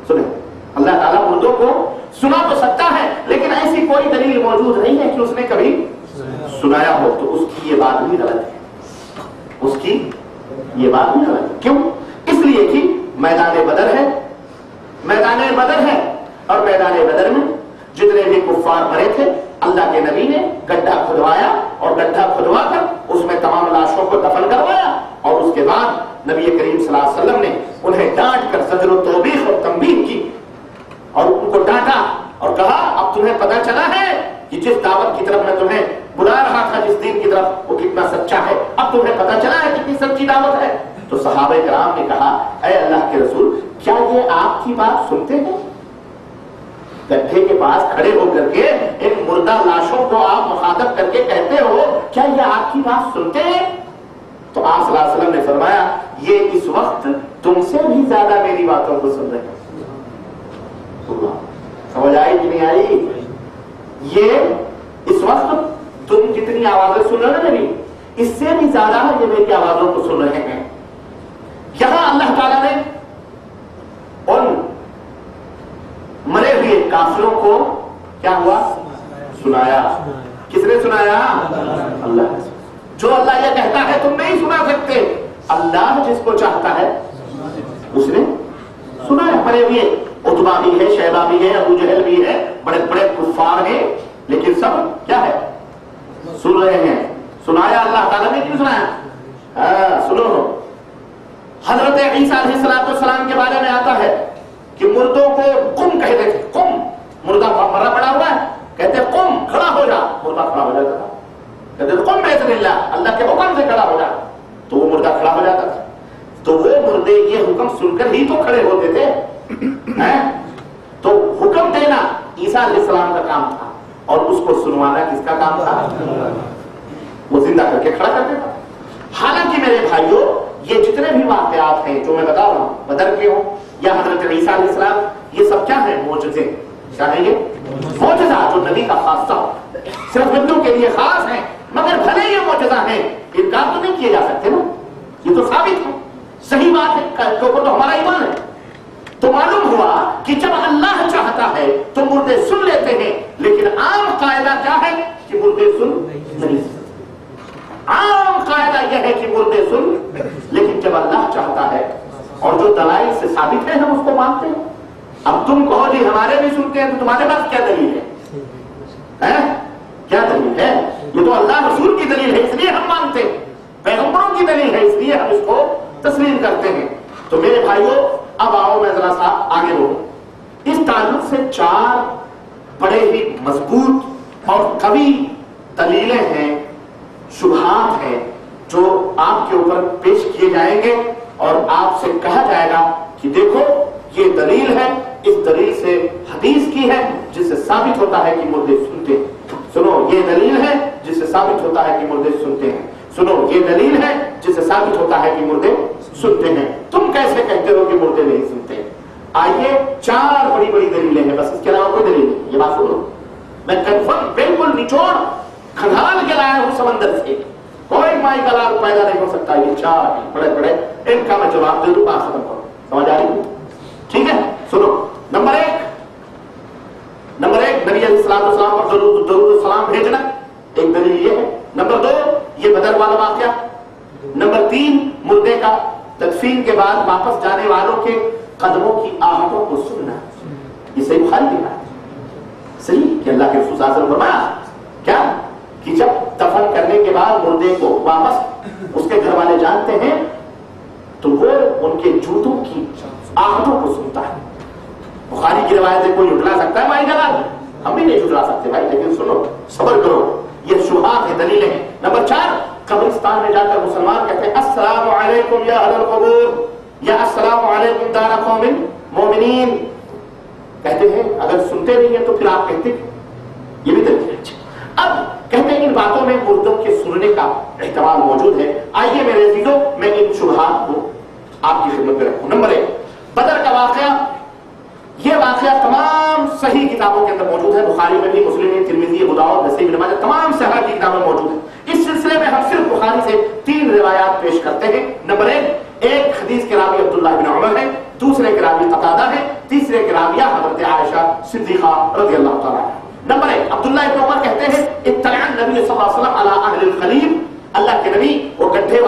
سنیں اللہ تعالیٰ مردوں کو سنا تو سکتا ہے لیکن ایسی کوئی دلیل موجود نہیں ہے کہ اس نے کبھی سنایا ہو، تو اس کی یہ بات بھی غلط ہے، اس کی یہ بات بھی غلط ہے۔ کیوں؟ اس لیے کہ میدان بدر ہے، میدان بدر ہے، اور میدان بدر میں جتنے بھی کفار مرے تھے اللہ کے نبی نے گڈھا کھدوایا اور گڈھا کھدوا کر اس میں تمام لاشوں کو دفن کروایا، اور اس کے بعد نبی کریم صلی اللہ علیہ وسلم نے انہیں ڈانٹ کر زجر و توبیخ اور تنبیہ کی اور ان کو ڈانٹا اور کہا اب تمہیں پتہ چلا ہے کہ جس دعوت کی طرف میں تمہیں بلا رہا تھا، جس دین کی طرف، وہ کتنا سچا ہے، اب تمہیں پتہ چلا ہے کتنی سچی دعوت ہے۔ تو صحابہ کرام نے کہا اے اللہ کے رسول کیا یہ آپ کی بات سنتے ہیں؟ گڈھے کے پاس کھڑے ہو کر کے ان مردہ لاشوں کو آپ مخاطب کر کے کہتے ہو کیا یہ آپ کی بات سنتے ہیں؟ تو آپ صلی اللہ علیہ وسلم نے فرمایا یہ اس وقت تم سے بھی زیادہ میری باتوں کو سن رہے ہیں۔ سمجھ آئی کہ نہیں آئی؟ یہ اس وقت تم جتنی آوازیں سن رہے ہیں میری، اس سے بھی زیادہ یہ میری آوازوں کو سن رہے ہیں۔ یہاں اللہ تعالیٰ نے ان مرے ہوئے کافروں کو کیا ہوا؟ سنایا۔ کس نے سنایا؟ اللہ۔ جو اللہ یہ کہتا ہے تم نہیں سنا سکتے، اللہ جس کو چاہتا ہے اس نے سنایا۔ مرے ہوئے عتبہ بھی ہے، شیبہ بھی ہے، ابو جہل بھی ہے، بڑے بڑے کفار ہیں، لیکن سب کیا ہے؟ سن رہے ہیں۔ سنایا اللہ تعالیٰ نے، کیوں سنایا؟ سنو، حضرت عیسیٰ علیہ السلام کے بارے میں آتا ہے کہ مردوں کو قم کہتے تھے، قم، مردہ مرا پڑا ہوا ہے، کہتے قم، کھڑا ہو جا، مردہ کھڑا ہو جاتا تھا، کہتے قم باذن اللہ، اللہ کے حکم سے کھڑا ہو جا، تو وہ مردہ کھڑا ہو جاتا تھا۔ تو وہ مردے یہ حکم سن کر ہی تو کھڑے ہوتے تھے، تو حکم دینا عیسیٰ علیہ السلام کا کام تھا اور اس کو سنوانا کس کا کام تھا؟ وہ زندہ کر کے کھڑا کر دیتا۔ حالانکہ میرے بھائیوں یہ جتنے بھی واقعات ہیں جو میں بتا رہا ہوں، بدر کے ہوں یا حضرت عیسیٰ علیہ السلام، یہ سب کیا ہیں؟ معجزے۔ کیا ہیں یہ؟ معجزہ، جو نبی کا خاصہ صرف نبیوں کے لیے خاص ہیں، مگر بھلے یہ معجزہ ہیں، انکار تو نہیں کیے جا سکتے نا، یہ تو ثابت ہے، صحیح بات ہے، کے اوپر تو ہمارا ایمان ہے۔ تو معلوم ہوا کہ جب اللہ چاہتا ہے تو مردے سن لیتے ہیں، لیکن عام قاعدہ کیا ہے کہ مردے سن نہیں سکتے۔ عام قاعدہ یہ ہے کہ مردے سن، لیکن جب اللہ چاہتا ہے اور جو دلائل سے ثابت ہے ہم اس کو مانتے ہیں۔ اب تم کہو جی ہمارے بھی سنتے ہیں، تو تمہارے پاس کیا دلیل ہے؟ کیا دلیل ہے؟ یہ تو اللہ رسول کی دلیل ہے اس لیے ہم مانتے ہیں، پیغمبروں کی دلیل ہے اس لیے ہم اس کو تسلیم کرتے ہیں۔ تو میرے بھائیوں اب آؤ میں ذرا سا آگے بڑھوں۔ اس تعلق سے 4 بڑے ہی مضبوط اور قوی دلیلیں ہیں، شبہات ہیں، جو آپ کے اوپر پیش کیے جائیں گے اور آپ سے کہا جائے گا کہ دیکھو یہ دلیل ہے، اس دلیل سے حدیث کی ہے جس سے ثابت ہوتا ہے کہ مردے سنتے ہیں۔ سنو، یہ دلیل ہے جس سے ثابت ہوتا ہے کہ مردے سنتے ہیں۔ سنو، یہ دلیل ہے جس سے ثابت ہوتا ہے کہ مردے سنتے ہیں۔ تم کیسے کہتے ہو کہ مردے نہیں سنتے؟ آئیے 4 بڑی بڑی دلیلیں ہیں، بس اس کے علاوہ کوئی دلیل نہیں۔ یہ بات سنو، میں کنفرم بالکل نچوڑ کھنگال کے لایا ہوں سمندر سے، کوئی مائی کا لال پیدا نہیں ہو سکتا۔ یہ 4 بڑے بڑے، ان کا میں جواب دے دوں، بات ختم کروں۔ سمجھ آ رہی ہے؟ ٹھیک ہے، سنو۔ نمبر 1 نبی علیہ السلام پر درود السلام بھیجنا، ایک دلیل یہ ہے۔ نمبر 2 یہ بدر والا واقعہ۔ نمبر 3 مردے کا تدفین کے بعد واپس جانے والوں کے قدموں کی آہٹوں کو سننا۔ یہ صحیح بخاری کی بات ہے، صحیح کہ اللہ کے رسول صلی اللہ علیہ وسلم فرمایا کیا کہ جب دفن کرنے کے بعد مردے کو واپس اس کے گھر والے جانتے ہیں تو وہ ان کے جوتوں کی آہٹوں کو سنتا ہے۔ بخاری کی روایت سے کوئی جھٹلا سکتا ہے بھائی جناب؟ ہم بھی نہیں جھٹلا سکتے بھائی، لیکن سنو، صبر کرو، یہ شبہات ہیں، دلیلیں ہیں۔ نمبر 4 قبرستان میں جا کر مسلمان کہتے ہیں السلام علیکم یا اہل القبور، یا السلام علیکم دار قوم مومنین، کہتے ہیں۔ اگر سنتے نہیں ہیں تو پھر آپ کہتے ہیں، یہ بھی دلیل ہے۔ اب کہتے ہیں ان باتوں میں مردوں کے سننے کا احتمال موجود ہے۔ آئیے میرے عزیزوں میں ان شبہات کو آپ کی خدمت میں رکھوں۔ نمبر 1 بدر کا واقعہ، یہ واقعہ تمام صحیح کتابوں کے اندر موجود ہے، بخاری میں بھی، مسلم میں، ترمذی، ابو داؤد، نسائی، ابن ماجہ، تمام صحیح کی کتابوں میں موجود ہے۔ اس سلسلے میں ہم صرف بخاری سے 3 روایات پیش کرتے ہیں۔ نمبر 1 ایک حدیث کے راوی عبداللہ بن عمر ہے، دوسرے کے راوی قتادہ ہے، تیسرے کے راویہ حضرت عائشہ صدیقہ رضی اللہ تعالیٰ عنہ۔ نمبر 1 عبداللہ ابن عمر کہتے ہیں اطلع النبی صلی اللہ علیہ وسلم علی اہل الخلیل، اللہ کے نبی وہ گڈھے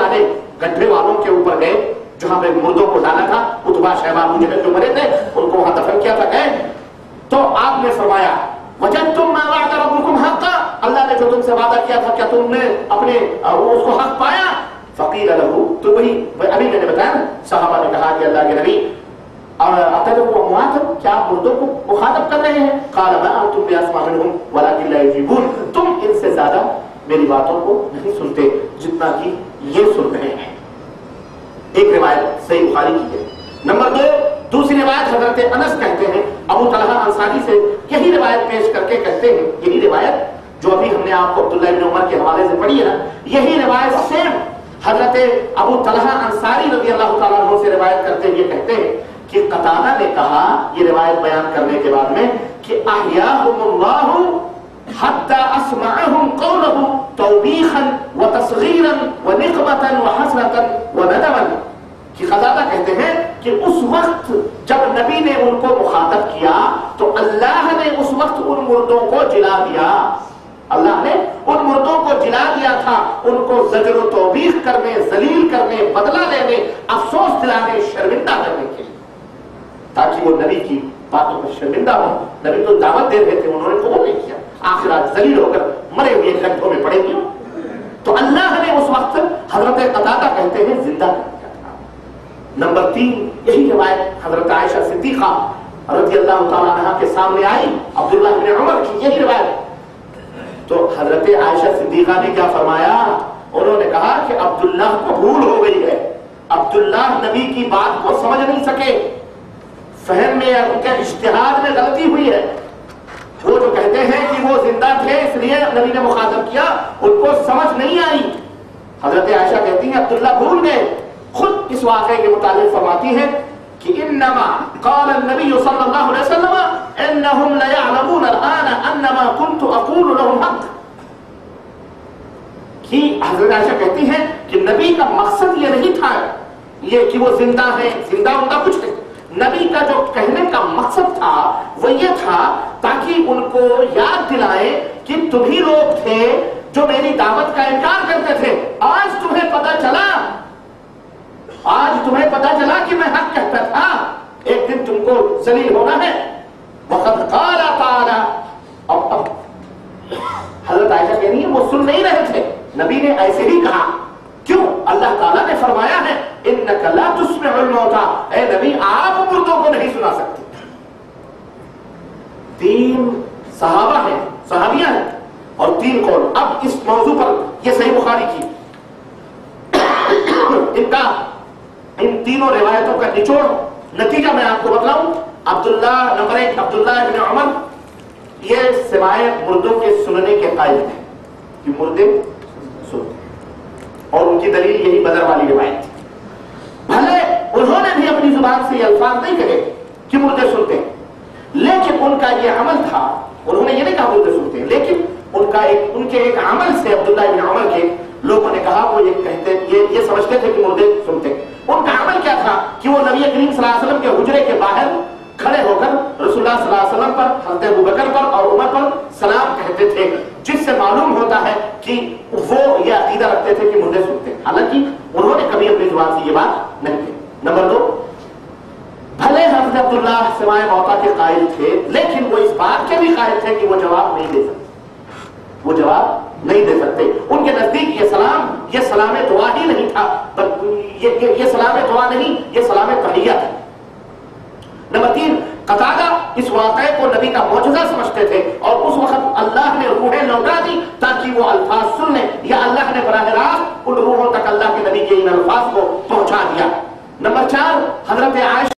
والوں کے اوپر گئے جہاں پہ مردوں کو ڈالا تھا، اتبا شیبہ ابو جہل جو مرے تھے ان کو وہاں دفن کیا تھا گئے، تو آپ نے فرمایا وجدتم ما وعد ربکم حقا، اللہ نے جو تم سے وعدہ کیا تھا کیا تم نے اپنے اس کو حق پایا؟ فقیل له، تو وہی ابھی میں نے بتایا نا، صحابہ نے کہا کہ اللہ کے نبی اتدعوا امواتهم، کیا آپ مردوں کو مخاطب کر رہے ہیں؟ قال ما انتم باسمع منهم ولكن لا يجيبون، تم ان سے زیادہ میری باتوں کو نہیں سنتے جتنا کہ یہ سن رہے ہیں۔ ایک روایت صحیح بخاری کی ہے۔ نمبر 2 دوسری روایت حضرت انس کہتے ہیں ابو طلحہ انصاری سے یہی روایت پیش کر کے کہتے ہیں، یہی روایت جو ابھی ہم نے آپ کو عبداللہ ابن عمر کے حوالے سے پڑھی ہے نا، یہی روایت سیم حضرت ابو طلحہ انصاری رضی اللہ تعالیٰ عنہ سے روایت کرتے ہوئے کہتے ہیں کہ قتادہ نے کہا یہ روایت بیان کرنے کے بعد میں کہ احیاہم اللہ حتی اسمعہم قولہ توبیخا وتصغیرا ونقمتا وحسرتا وندما، کہ قتادہ کہتے ہیں کہ اس وقت جب نبی نے ان کو مخاطب کیا تو اللہ نے اس وقت ان مردوں کو جلا دیا، اللہ نے ان مردوں کو جلا دیا تھا، ان کو زجر و توبیخ کرنے، ذلیل کرنے، بدلہ لینے، افسوس دلانے، شرمندہ کرنے کے لیے، تاکہ وہ نبی کی باتوں پر شرمندہ ہو۔ نبی تو دعوت دے رہے تھے، انہوں نے قبول نہیں کیا، آخرات ذلیل ہو کر مرے ہوئے گڈھوں میں پڑے گئے، تو اللہ نے اس وقت حضرت قتادہ کہتے ہیں زندہ کر دیا تھا۔ نمبر 3 یہی روایت حضرت عائشہ صدیقہ رضی اللہ تعالیٰ عنہ کے سامنے آئی، عبداللہ بن عمر کی یہی روایت، تو حضرت عائشہ صدیقہ نے کیا فرمایا؟ انہوں نے کہا کہ عبداللہ کو بھول ہو گئی ہے، عبداللہ نبی کی بات کو سمجھ نہیں سکے، فہم میں یا ان کے اجتہاد میں غلطی ہوئی ہے، وہ جو کہتے ہیں کہ وہ زندہ تھے اس لیے نبی نے مخاطب کیا، ان کو سمجھ نہیں آئی۔ حضرت عائشہ کہتی ہیں عبداللہ بھول گئے، خود اس واقعے کے متعلق فرماتی ہے کہ انما قال النبی صلی اللہ علیہ وسلم انہم لیعلمون الان انما كنت اقول لهم حق، کہ حضرت عائشہ کہتی ہیں کہ نبی کا مقصد یہ نہیں تھا یہ کہ وہ زندہ ہیں، زندہ ہوتا کچھ نہیں، نبی کا جو کہنے کا مقصد تھا وہ یہ تھا تاکہ ان کو یاد دلائیں کہ تم ہی لوگ تھے جو میری دعوت کا انکار کرتے تھے، آج تمہیں پتہ چلا، آج تمہیں پتہ چلا کہ میں حق کہتا تھا، ایک دن تم کو ذلیل ہونا ہے۔ وقد قال تعالی، اب حضرت عائشہ کہہ رہی ہے وہ سن نہیں رہے تھے، نبی نے ایسے ہی کہا، کیوں؟ اللہ تعالیٰ نے فرمایا ہے انک لا تسمع الموتى، اے نبی آپ مردوں کو نہیں سنا سکتے۔ 3 صحابہ ہیں، صحابیاں ہیں اور 3 قول۔ اب اس موضوع پر یہ صحیح بخاری کی ان تینوں روایتوں کا نچوڑ نتیجہ میں آپ کو بتلاؤں۔ عبداللہ نمبر 1 عبداللہ ابن عمر یہ سوائے مردوں کے سننے کے قائل ہیں کہ مردے سنتے، اور ان کی دلیل یہی بدر والی روایت تھی۔ بھلے انہوں نے بھی اپنی زبان سے یہ الفاظ نہیں کہے کہ مردے سنتے ہیں، لیکن ان کا یہ عمل تھا، انہوں نے یہ نہیں کہا مردے سنتے ہیں، لیکن ان کے ایک عمل سے عبداللہ ابن عمر کے لوگوں نے کہا وہ یہ سمجھتے تھے کہ مردے سنتے۔ ان کا عمل کیا تھا کہ وہ نبی کریم صلی اللہ علیہ وسلم کے حجرے کے باہر کھڑے ہو کر رسول اللہ صلی اللہ علیہ وسلم پر، حضرت ابوبکر پر اور عمر پر سلام کہتے تھے، جس سے معلوم ہوتا ہے کہ وہ یہ عقیدہ رکھتے تھے کہ مردے سنتے، حالانکہ انہوں نے کبھی اپنی زبان سے یہ بات نہیں کی۔ نمبر 2 بھلے حضرت عبداللہ سوائے موتا کے قائل تھے، لیکن وہ اس بات کے بھی قائل تھے کہ وہ جواب نہیں دے سکتے، وہ جواب نہیں دے سکتے۔ ان کے نزدیک یہ سلام دعا ہی نہیں تھا، یہ سلام دعا نہیں، یہ سلام تحیہ تھا۔ نمبر 3 قتادہ اس واقعے کو نبی کا معجزہ سمجھتے تھے، اور اس وقت اللہ نے روحیں لوٹا دی تاکہ وہ الفاظ سن لیں، یا اللہ نے براہ راست ان روحوں تک اللہ کے نبی کے ان الفاظ کو پہنچا دیا۔ نمبر 4 حضرت عائشہ